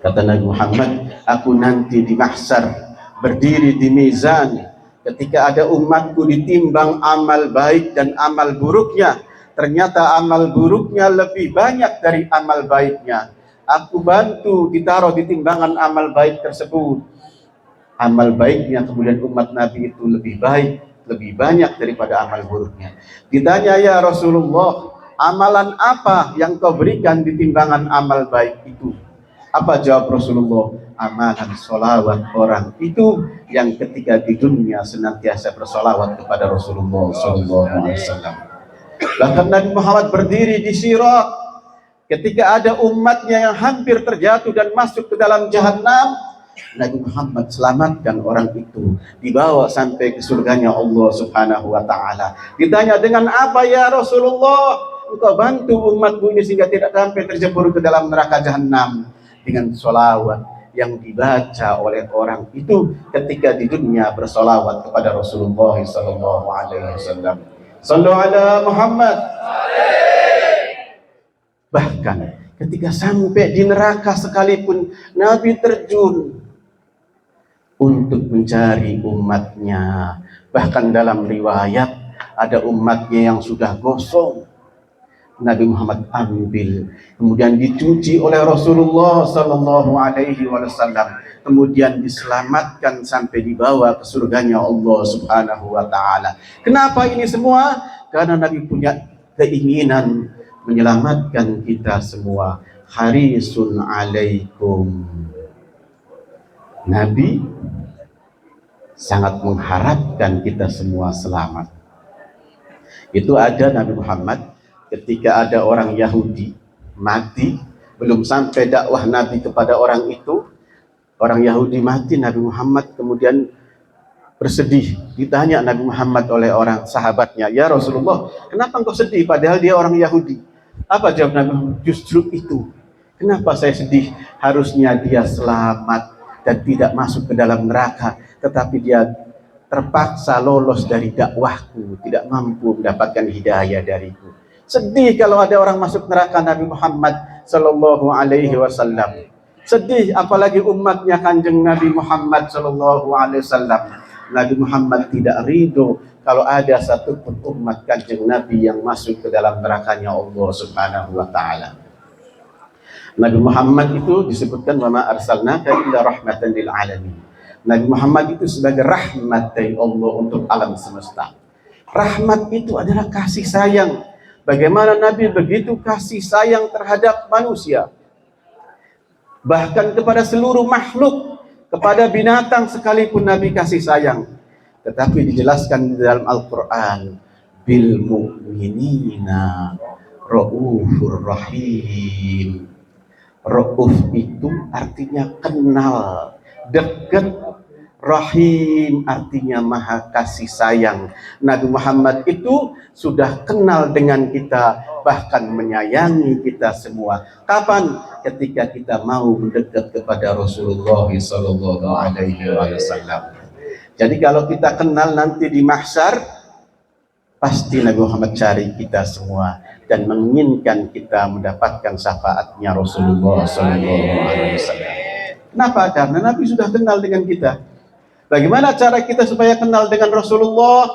Kata Nabi Muhammad, aku nanti di mahsyar berdiri di mizan, ketika ada umatku ditimbang amal baik dan amal buruknya, ternyata amal buruknya lebih banyak dari amal baiknya. Aku bantu ditaruh di timbangan amal baik tersebut. Amal baiknya kemudian umat Nabi itu lebih baik, lebih banyak daripada amal buruknya. Ditanya, ya Rasulullah, amalan apa yang kau berikan di timbangan amal baik itu? Apa jawab Rasulullah? Amalan solawat orang itu yang ketika di dunia senantiasa bersolawat kepada Rasulullah Sallallahu Alaihi Wasallam. Bahkan Nabi Muhammad berdiri di Sirat ketika ada umatnya yang hampir terjatuh dan masuk ke dalam jahanam. Nabi Muhammad selamatkan orang itu, dibawa sampai ke surganya Allah Subhanahu wa taala. Ditanya, dengan apa ya Rasulullah engkau bantu umatmu ini sehingga tidak sampai terjebur ke dalam neraka jahanam? Dengan sholawat yang dibaca oleh orang itu ketika di dunia bersolawat kepada Rasulullah sallallahu alaihi wasallam. Sallu ala Muhammad. Bahkan ketika sampai di neraka sekalipun Nabi terjun untuk mencari umatnya. Bahkan dalam riwayat ada umatnya yang sudah gosong, Nabi Muhammad ambil, kemudian dicuci oleh Rasulullah Sallallahu Alaihi Wasallam, kemudian diselamatkan sampai dibawa ke surganya Allah Subhanahu Wa Taala. Kenapa ini semua? Karena Nabi punya keinginan menyelamatkan kita semua. Harisun alaikum. Nabi sangat mengharapkan kita semua selamat. Itu ada Nabi Muhammad ketika ada orang Yahudi mati, belum sampai dakwah Nabi kepada orang itu, orang Yahudi mati, Nabi Muhammad kemudian bersedih. Ditanya Nabi Muhammad oleh orang sahabatnya, ya Rasulullah, kenapa engkau sedih padahal dia orang Yahudi? Apa jawab Nabi Muhammad? Justru itu, kenapa saya sedih? Harusnya dia selamat dan tidak masuk ke dalam neraka, tetapi dia terpaksa lolos dari dakwahku, tidak mampu mendapatkan hidayah dariku. Sedih kalau ada orang masuk neraka Nabi Muhammad Sallallahu Alaihi Wasallam. Sedih apalagi umatnya Kanjeng Nabi Muhammad Sallallahu Alaihi Wasallam. Nabi Muhammad tidak ridho kalau ada satu pun umat Kanjeng Nabi yang masuk ke dalam nerakanya Allah Subhanahu Wa Taala. Nabi Muhammad itu disebutkan wa ma arsalnaka illa rahmatan lil alamin. Nabi Muhammad itu sebagai rahmat dari Allah untuk alam semesta. Rahmat itu adalah kasih sayang. Bagaimana Nabi begitu kasih sayang terhadap manusia, bahkan kepada seluruh makhluk, kepada binatang sekalipun Nabi kasih sayang. Tetapi dijelaskan di dalam Al-Quran, bil mu'minina ra'ufur rahim. Ra'uf itu artinya kenal, dekat. Rahim artinya maha kasih sayang. Nabi Muhammad itu sudah kenal dengan kita, bahkan menyayangi kita semua. Kapan? Ketika kita mau mendekat kepada Rasulullah Sallallahu Alaihi Wasallam. Jadi kalau kita kenal nanti di mahsyar, pasti Nabi Muhammad cari kita semua dan menginginkan kita mendapatkan syafaatnya Rasulullah Sallallahu Alaihi Wasallam. Kenapa? Karena Nabi sudah kenal dengan kita. Bagaimana cara kita supaya kenal dengan Rasulullah?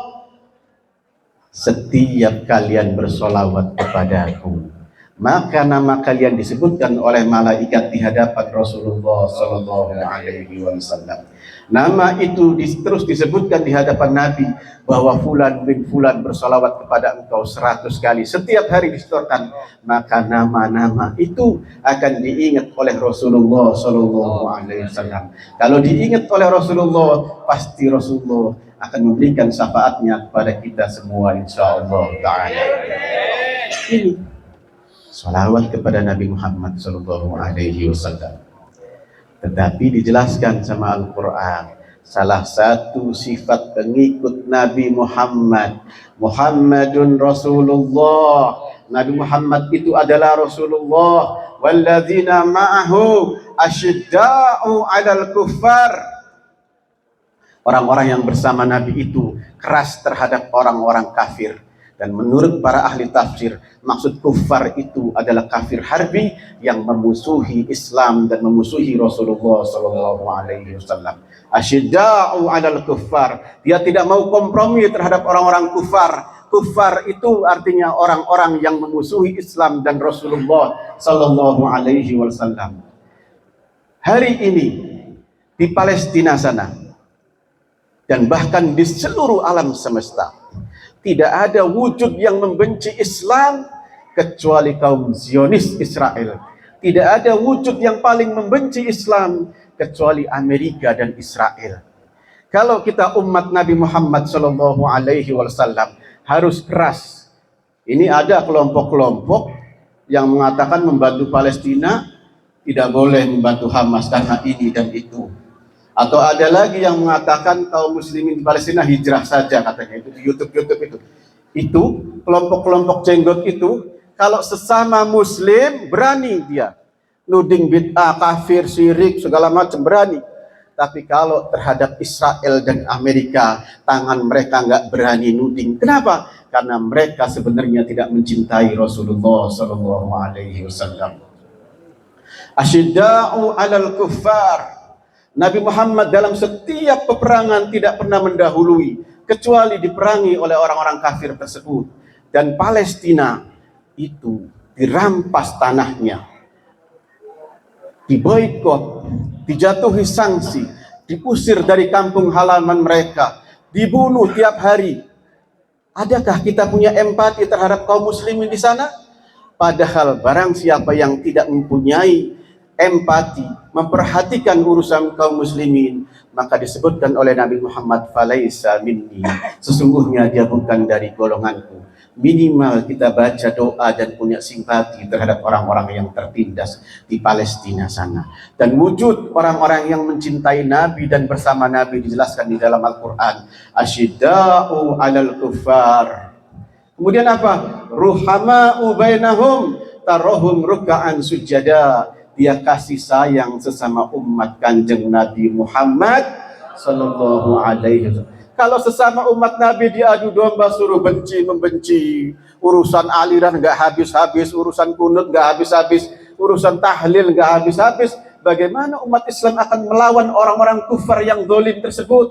Setiap kalian bersolawat kepadaku, maka nama kalian disebutkan oleh malaikat di hadapan Rasulullah Sallallahu Alaihi Wasallam. Nama itu terus disebutkan di hadapan Nabi bahwa fulan bin fulan bersolawat kepada engkau 100 kali. Setiap hari disetorkan, maka nama-nama itu akan diingat oleh Rasulullah Sallallahu Alaihi Wasallam. Kalau diingat oleh Rasulullah, pasti Rasulullah akan memberikan syafaatnya kepada kita semua insyaallah taala. Ini salawat kepada Nabi Muhammad Sallallahu Alaihi Wasallam. Tetapi dijelaskan sama Al-Quran, salah satu sifat pengikut Nabi Muhammad, Muhammadun Rasulullah. Nabi Muhammad itu adalah Rasulullah. Walladzina ma'ahu asyidda'u 'alal kuffar. Orang-orang yang bersama Nabi itu keras terhadap orang-orang kafir. Dan menurut para ahli tafsir, maksud kufar itu adalah kafir harbi yang memusuhi Islam dan memusuhi Rasulullah sallallahu alaihi wasallam. Asyidda'u 'alal kuffar. Dia tidak mau kompromi terhadap orang-orang kufar. Kufar itu artinya orang-orang yang memusuhi Islam dan Rasulullah sallallahu alaihi wasallam. Hari ini di Palestina sana dan bahkan di seluruh alam semesta, tidak ada wujud yang membenci Islam kecuali kaum Zionis Israel. Tidak ada wujud yang paling membenci Islam kecuali Amerika dan Israel. Kalau kita umat Nabi Muhammad sallallahu alaihi wasallam harus keras. Ini ada kelompok-kelompok yang mengatakan membantu Palestina tidak boleh membantu Hamas karena ini dan itu. Atau ada lagi yang mengatakan kaum muslimin di Palestina hijrah saja, katanya itu di YouTube itu. Itu kelompok-kelompok jenggot itu kalau sesama muslim berani dia nuding bid'ah, kafir, syirik, segala macam berani. Tapi kalau terhadap Israel dan Amerika, tangan mereka nggak berani nuding. Kenapa? Karena mereka sebenarnya tidak mencintai Rasulullah sallallahu alaihi wasallam. Asyidda'u 'alal kuffar. Nabi Muhammad dalam setiap peperangan tidak pernah mendahului, kecuali diperangi oleh orang-orang kafir tersebut. Dan Palestina itu dirampas tanahnya, diboikot, dijatuhi sanksi, diusir dari kampung halaman mereka, dibunuh tiap hari. Adakah kita punya empati terhadap kaum muslimin di sana? Padahal barang siapa yang tidak mempunyai empati, memperhatikan urusan kaum muslimin, maka disebutkan oleh Nabi Muhammad, falaisa minni, sesungguhnya dia bukan dari golonganku. Minimal kita baca doa dan punya simpati terhadap orang-orang yang tertindas di Palestina sana. Dan wujud orang-orang yang mencintai Nabi dan bersama Nabi dijelaskan di dalam Al-Quran. Asyidda'u 'alal kuffar. Kemudian apa? Ruhama'u bainahum tarahum ruk'an sujada. Dia kasih sayang sesama umat Kanjeng Nabi Muhammad sallallahu alaihi wasallam. Kalau sesama umat Nabi diadu domba suruh benci membenci, urusan aliran nggak habis-habis, urusan kunut nggak habis-habis, urusan tahlil nggak habis-habis, bagaimana umat Islam akan melawan orang-orang kufar yang zalim tersebut?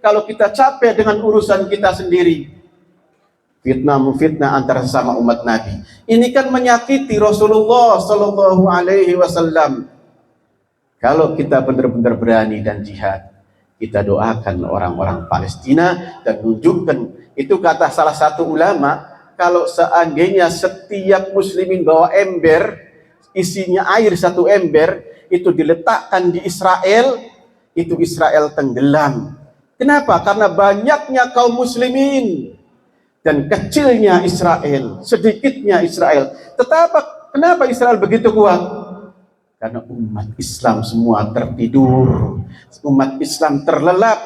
Kalau kita capek dengan urusan kita sendiri, fitnah antara sesama umat Nabi. Ini kan menyakiti Rasulullah sallallahu alaihi wasallam. Kalau kita benar-benar berani dan jihad, kita doakan orang-orang Palestina dan tunjukkan, itu kata salah satu ulama, kalau seandainya setiap muslimin bawa ember, isinya air satu ember, itu diletakkan di Israel, itu Israel tenggelam. Kenapa? Karena banyaknya kaum muslimin dan kecilnya Israel, sedikitnya Israel. Tetapi kenapa Israel begitu kuat? Karena umat Islam semua tertidur, umat Islam terlelap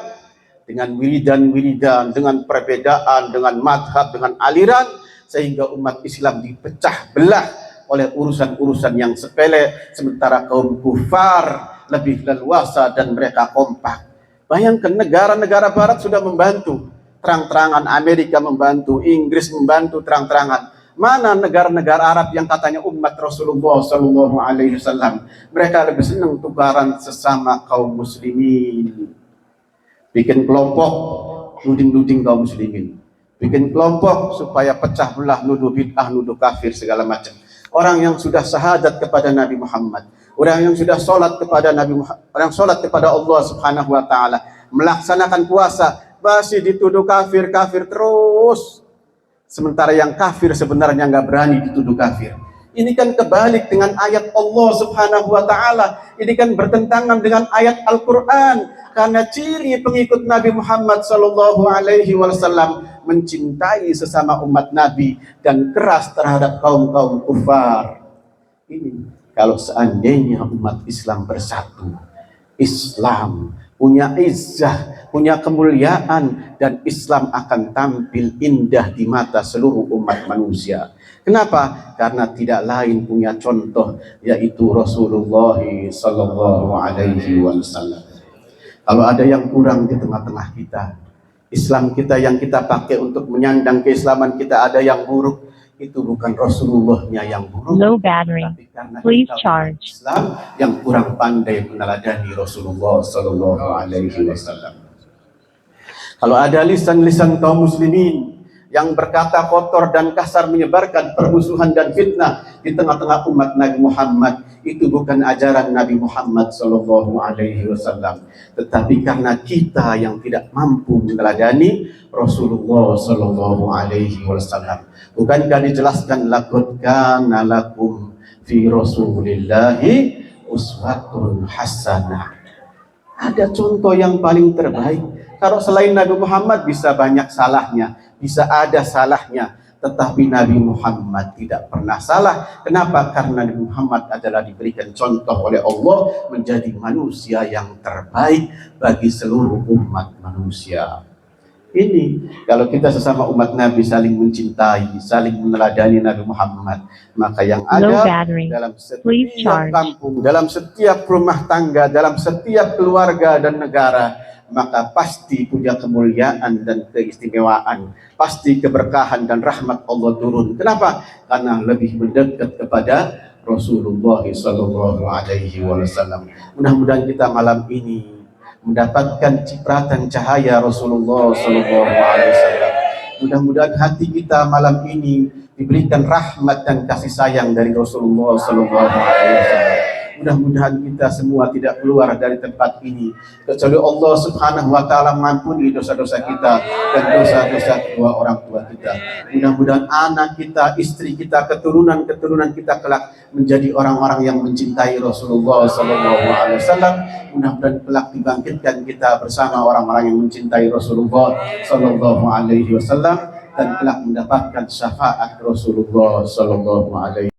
dengan wiridan-wiridan, dengan perbedaan, dengan madhab, dengan aliran, sehingga umat Islam dipecah belah oleh urusan-urusan yang sepele, sementara kaum kufar lebih leluasa dan mereka kompak. Bayangkan negara-negara barat sudah membantu, terang-terangan Amerika membantu, Inggris membantu terang-terangan. Mana negara-negara Arab yang katanya umat Rasulullah sallallahu alaihi wasallam? Mereka lebih senang tukaran sesama kaum muslimin. Bikin kelompok nuding-nuding kaum muslimin. Bikin kelompok supaya pecah belah, nuduh bid'ah, nuduh kafir segala macam. Orang yang sudah syahadat kepada Nabi Muhammad, orang yang sudah sholat kepada Nabi Muhammad, orang sholat kepada Allah Subhanahu wa taala, melaksanakan puasa, masih dituduh kafir terus. Sementara yang kafir sebenarnya nggak berani dituduh kafir. Ini kan kebalik dengan ayat Allah Subhanahu wa taala. Ini kan bertentangan dengan ayat Al-Qur'an. Karena ciri pengikut Nabi Muhammad sallallahu alaihi wasallam mencintai sesama umat Nabi dan keras terhadap kaum-kaum kufar. Ini kalau seandainya umat Islam bersatu, Islam punya izzah, punya kemuliaan, dan Islam akan tampil indah di mata seluruh umat manusia. Kenapa? Karena tidak lain punya contoh, yaitu Rasulullah sallallahu alaihi wasallam. Kalau ada yang kurang di tengah-tengah kita, Islam kita yang kita pakai untuk menyandang keislaman kita ada yang buruk, itu bukan Rasulullahnya yang buruk, Low battery. tapi karena Please kita charge. Islam yang kurang pandai meneladani Rasulullah Sallallahu Alaihi Wasallam. Kalau ada lisan-lisan kaum muslimin yang berkata kotor dan kasar menyebarkan permusuhan dan fitnah di tengah-tengah umat Nabi Muhammad, itu bukan ajaran Nabi Muhammad Sallallahu Alaihi Wasallam, tetapi karena kita yang tidak mampu meneladani Rasulullah Sallallahu Alaihi Wasallam. Bukankah dijelaskan laqad kana lakum fi Rasulillahi uswatun hasanah? Ada contoh yang paling terbaik. Kalau selain Nabi Muhammad bisa banyak salahnya, bisa ada salahnya, tetapi Nabi Muhammad tidak pernah salah. Kenapa? Karena Nabi Muhammad adalah diberikan contoh oleh Allah menjadi manusia yang terbaik bagi seluruh umat manusia. Ini kalau kita sesama umat Nabi saling mencintai, saling meneladani Nabi Muhammad, maka yang ada dalam setiap kampung, dalam setiap rumah tangga, dalam setiap keluarga dan negara, maka pasti punya kemuliaan dan keistimewaan, pasti keberkahan dan rahmat Allah turun. Kenapa? Karena lebih mendekat kepada Rasulullah Sallallahu Alaihi Wasallam. Mudah-mudahan kita malam ini mendapatkan cipratan cahaya Rasulullah Sallallahu Alaihi Wasallam. Mudah-mudahan hati kita malam ini diberikan rahmat dan kasih sayang dari Rasulullah Sallallahu Alaihi Wasallam. Mudah-mudahan kita semua tidak keluar dari tempat ini kecuali Allah Subhanahu wa taala mengampuni dosa-dosa kita dan dosa-dosa kedua orang tua kita. Mudah-mudahan anak kita, istri kita, keturunan-keturunan kita kelak menjadi orang-orang yang mencintai Rasulullah sallallahu alaihi wasallam. Mudah-mudahan kelak dibangkitkan kita bersama orang-orang yang mencintai Rasulullah sallallahu alaihi wasallam dan kelak mendapatkan syafaat Rasulullah sallallahu alaihi